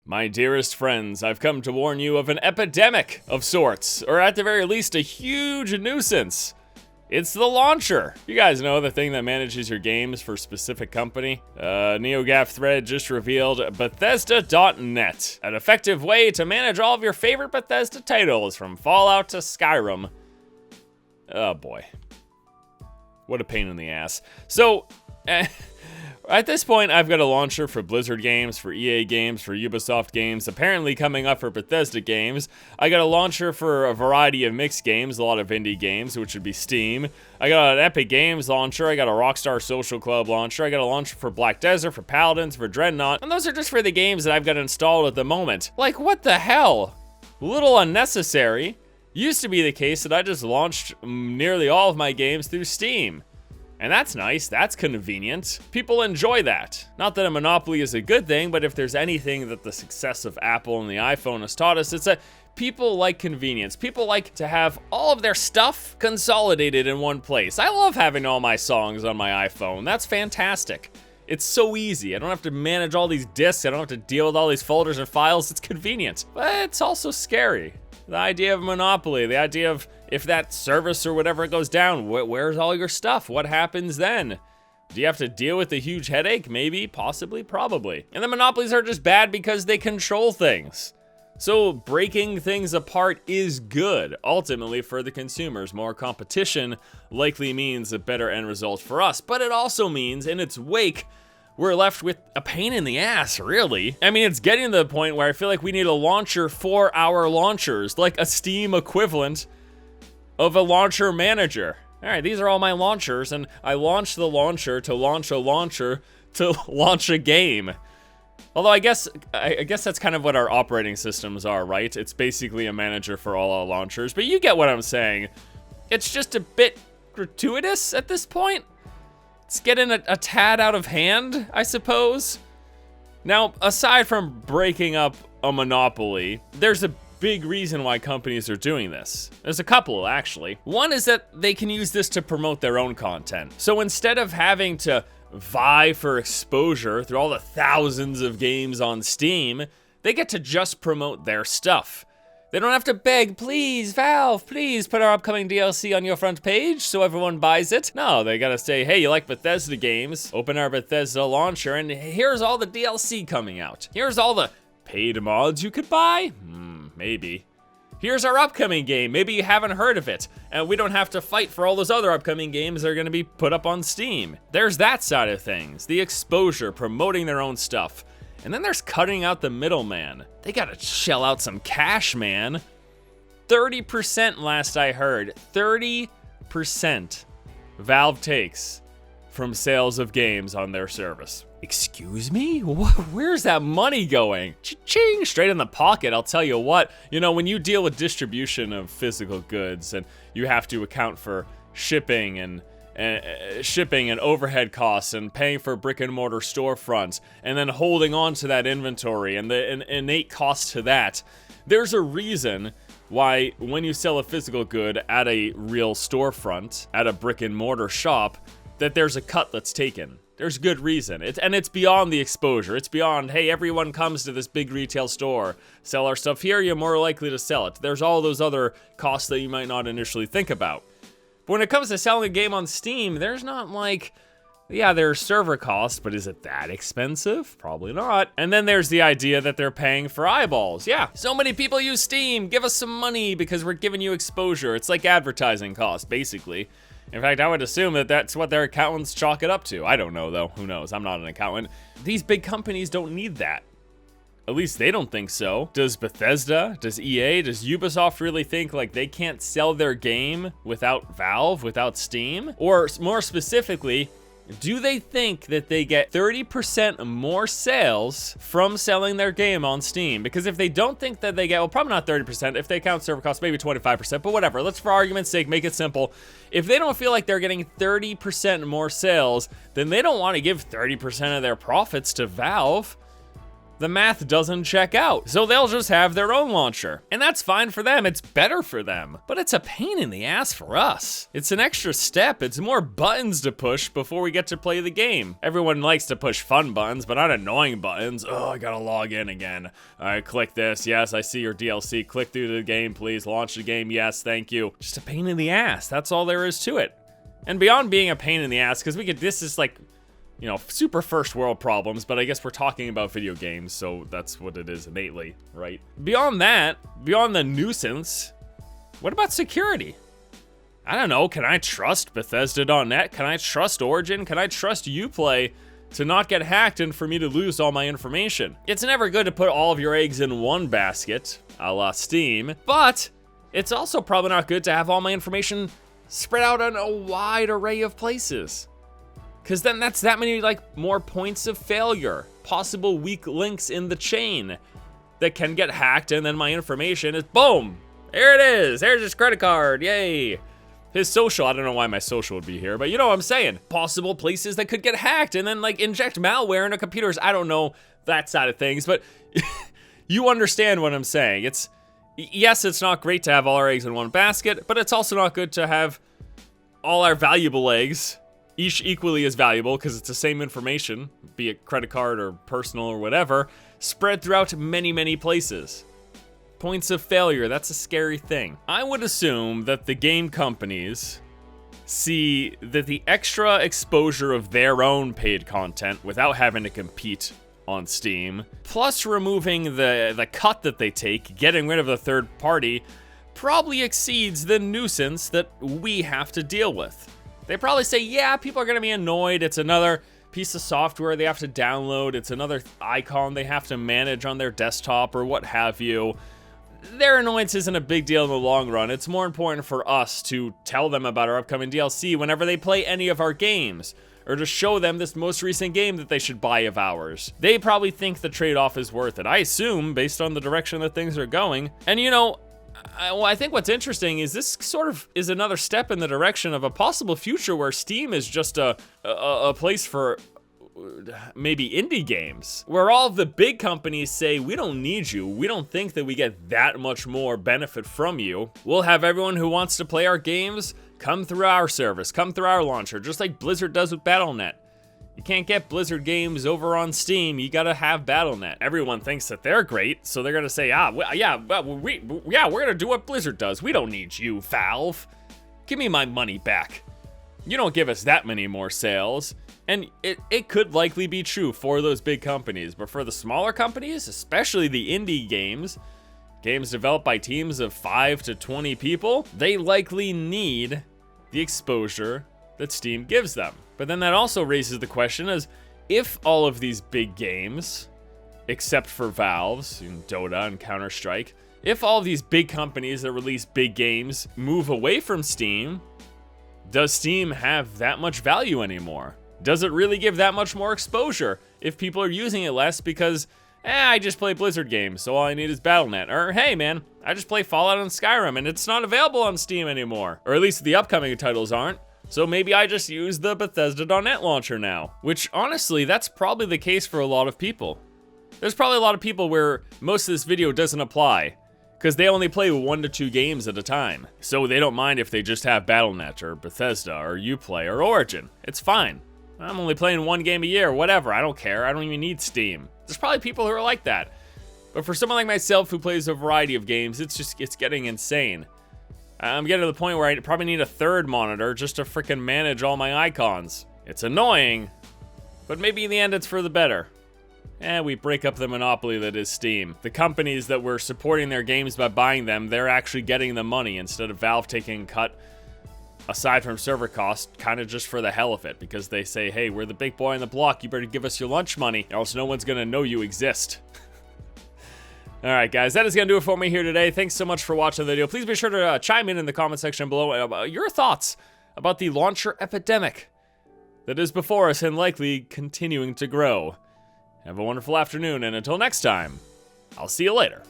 My dearest friends, I've come to warn you of an epidemic of sorts, or at the very least a huge nuisance. It's the Launcher. You guys know, the thing that manages your games for a specific company. NeoGAF thread just revealed Bethesda.net, an effective way to manage all of your favorite Bethesda titles from Fallout to Skyrim. Oh boy. What a pain in the ass. So, at this point, I've got a launcher for Blizzard games, for EA games, for Ubisoft games, apparently coming up for Bethesda games. I got a launcher for a variety of mixed games, a lot of indie games, which would be Steam. I got an Epic Games launcher, I got a Rockstar Social Club launcher, I got a launcher for Black Desert, for Paladins, for Dreadnought, and those are just for the games that I've got installed at the moment. Like, what the hell? A little unnecessary. Used to be the case that I just launched nearly all of my games through Steam. And that's nice, that's convenient. People enjoy that. Not that a monopoly is a good thing, but if there's anything that the success of Apple and the iPhone has taught us, it's that people like convenience. People like to have all of their stuff consolidated in one place. I love having all my songs on my iPhone. That's fantastic. It's so easy. I don't have to manage all these disks. I don't have to deal with all these folders and files. It's convenient, but it's also scary. The idea of monopoly, the idea of if that service or whatever goes down, where's all your stuff? What happens then? Do you have to deal with a huge headache? Maybe, possibly, probably. And the monopolies are just bad because they control things. So breaking things apart is good, ultimately, for the consumers. More competition likely means a better end result for us, but it also means, in its wake, we're left with a pain in the ass, really. I mean, it's getting to the point where I feel like we need a launcher for our launchers, like a Steam equivalent of a launcher manager. All right, these are all my launchers, and I launched the launcher to launch a game. Although I guess that's kind of what our operating systems are, right? It's basically a manager for all our launchers, but you get what I'm saying. It's just a bit gratuitous at this point. It's getting a tad out of hand, I suppose. Now, aside from breaking up a monopoly, there's a big reason why companies are doing this. There's a couple, actually. One is that they can use this to promote their own content. So instead of having to vie for exposure through all the thousands of games on Steam, they get to just promote their stuff. They don't have to beg, please, Valve, please put our upcoming DLC on your front page so everyone buys it. No, they gotta say, hey, you like Bethesda games? Open our Bethesda launcher, and here's all the DLC coming out. Here's all the paid mods you could buy? Maybe. Here's our upcoming game. Maybe you haven't heard of it, and we don't have to fight for all those other upcoming games that are gonna be put up on Steam. There's that side of things, the exposure, promoting their own stuff. And then there's cutting out the middleman. They gotta shell out some cash, man. 30% last I heard. 30% Valve takes from sales of games on their service. Excuse me? Where's that money going? Cha-ching, straight in the pocket, I'll tell you what. You know, when you deal with distribution of physical goods and you have to account for shipping and overhead costs and paying for brick and mortar storefronts and then holding on to that inventory and the innate cost to that, there's a reason why when you sell a physical good at a real storefront, at a brick and mortar shop, that there's a cut that's taken. There's good reason. It's beyond the exposure. It's beyond, hey, everyone comes to this big retail store, sell our stuff here, you're more likely to sell it. There's all those other costs that you might not initially think about. But when it comes to selling a game on Steam, there's not like, yeah, there's server costs, but is it that expensive? Probably not. And then there's the idea that they're paying for eyeballs. Yeah, so many people use Steam, give us some money because we're giving you exposure. It's like advertising costs, basically. In fact, I would assume that that's what their accountants chalk it up to. I don't know, though. Who knows? I'm not an accountant. These big companies don't need that. At least they don't think so. Does Bethesda, does EA, does Ubisoft really think like they can't sell their game without Valve, without Steam? Or more specifically, do they think that they get 30% more sales from selling their game on Steam? Because if they don't think that they get, well, probably not 30%, if they count server costs, maybe 25%, but whatever, let's for argument's sake make it simple. If they don't feel like they're getting 30% more sales, then they don't want to give 30% of their profits to Valve. The math doesn't check out, so they'll just have their own launcher. And that's fine for them, it's better for them. But it's a pain in the ass for us. It's an extra step, it's more buttons to push before we get to play the game. Everyone likes to push fun buttons, but not annoying buttons. Oh, I gotta log in again. All right, click this. Yes, I see your DLC. Click through the game, please. Launch the game. Yes, thank you. Just a pain in the ass. That's all there is to it. And beyond being a pain in the ass, because this is like, you know, super first world problems, but I guess we're talking about video games, so that's what it is innately, right? Beyond that, beyond the nuisance, what about security? I don't know, can I trust Bethesda.net? Can I trust Origin? Can I trust Uplay to not get hacked and for me to lose all my information? It's never good to put all of your eggs in one basket, a la Steam, but it's also probably not good to have all my information spread out on a wide array of places. Because then that's that many, like, more points of failure, possible weak links in the chain that can get hacked, and then my information is, boom, there it is, there's his credit card, yay. His social, I don't know why my social would be here, but you know what I'm saying. Possible places that could get hacked and then, like, inject malware into computers. I don't know that side of things, but you understand what I'm saying. Yes, it's not great to have all our eggs in one basket, but it's also not good to have all our valuable eggs, each equally as valuable because it's the same information, be it credit card or personal or whatever, spread throughout many, many places. Points of failure, that's a scary thing. I would assume that the game companies see that the extra exposure of their own paid content without having to compete on Steam, plus removing the cut that they take, getting rid of the third party, probably exceeds the nuisance that we have to deal with. They probably say, yeah, people are gonna be annoyed. It's another piece of software they have to download. It's another icon they have to manage on their desktop or what have you. Their annoyance isn't a big deal in the long run. It's more important for us to tell them about our upcoming DLC whenever they play any of our games, or to show them this most recent game that they should buy of ours. They probably think the trade-off is worth it, I assume, based on the direction that things are going. And you know, I think what's interesting is this sort of is another step in the direction of a possible future where Steam is just a place for maybe indie games, where all the big companies say, we don't need you, we don't think that we get that much more benefit from you. We'll have everyone who wants to play our games come through our service, come through our launcher, just like Blizzard does with Battle.net. You can't get Blizzard games over on Steam, you gotta have Battle.net. Everyone thinks that they're great, so they're gonna say, we're gonna do what Blizzard does. We don't need you, Valve. Give me my money back. You don't give us that many more sales. And it could likely be true for those big companies, but for the smaller companies, especially the indie games developed by teams of 5 to 20 people, they likely need the exposure that Steam gives them. But then that also raises the question as if all of these big games, except for Valve's, Dota and Counter-Strike, if all of these big companies that release big games move away from Steam, does Steam have that much value anymore? Does it really give that much more exposure if people are using it less because, I just play Blizzard games, so all I need is Battle.net. Or, hey man, I just play Fallout and Skyrim and it's not available on Steam anymore. Or at least the upcoming titles aren't. So maybe I just use the Bethesda.net launcher now. Which, honestly, that's probably the case for a lot of people. There's probably a lot of people where most of this video doesn't apply, because they only play 1 to 2 games at a time. So they don't mind if they just have Battle.net or Bethesda or Uplay or Origin. It's fine. I'm only playing 1 game a year, whatever, I don't care, I don't even need Steam. There's probably people who are like that. But for someone like myself who plays a variety of games, it's getting insane. I'm getting to the point where I probably need a 3rd monitor just to freaking manage all my icons. It's annoying, but maybe in the end it's for the better. We break up the monopoly that is Steam. The companies that were supporting their games by buying them, they're actually getting the money instead of Valve taking a cut, aside from server costs, kind of just for the hell of it, because they say, hey, we're the big boy on the block, you better give us your lunch money, or else no one's gonna know you exist. Alright guys, that is gonna do it for me here today. Thanks so much for watching the video. Please be sure to chime in the comment section below about your thoughts about the Launcher Epidemic that is before us and likely continuing to grow. Have a wonderful afternoon, and until next time, I'll see you later.